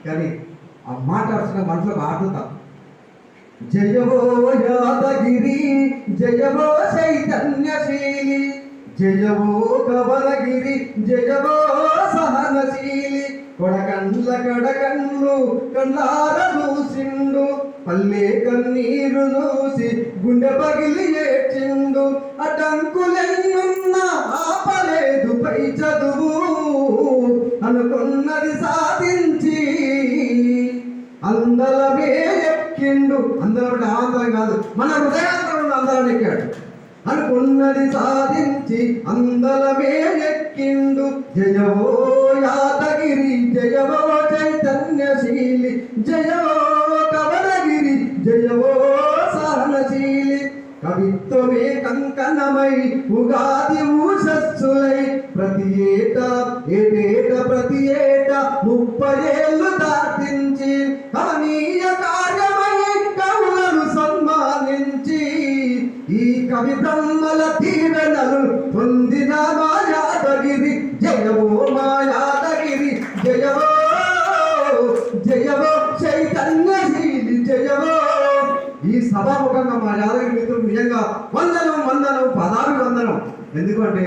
కానీ ఆ మాట్లాడుతున్న మనసులో ఆటుతా. జయవో యాదగిరి జయవో చైతన్యశీలి, జయవో కవలగిరి జయవో సహనశీలి. కడకండ్లు కళ్ళార చూసిండు, పల్లె కన్నీరు చూసి గుండె పగిలి ఏడ్చిండు. అటంకులెన్నున్నా ఆపలేదు పై చదువు, అనుకున్నది సాధించి అందలమే ఎక్కిండు. అందరం ఆంధ్రం కాదు, మన హృదయాంధ్రంలో అందరం ఎక్కాడు. అనుకున్నది సాధించి అందలమే ఎక్కిండు. జయవో యాదగిరి జయవో చైతన్యశీలి, జయవో కవలగిరి జయవో సహనశీలి. కవిత్వమే కంకణమై ఉగాది ఊషస్సులై ప్రతి ఏటా 30 ఏళ్ళు దాటించి కమనీయ కార్యమై కవులను సన్మానించి ఈ కవి బ్రహ్మల దీవెనలు పొందిన మా యాదగిరి జయవో మా యాదగిరి జయవో జయవో చైతన్యశీలి జయవో. ఈ సభాముఖంగా మా యాదగిరి మిత్రులు నిజంగా వందనం, పదాలు వందనం. ఎందుకంటే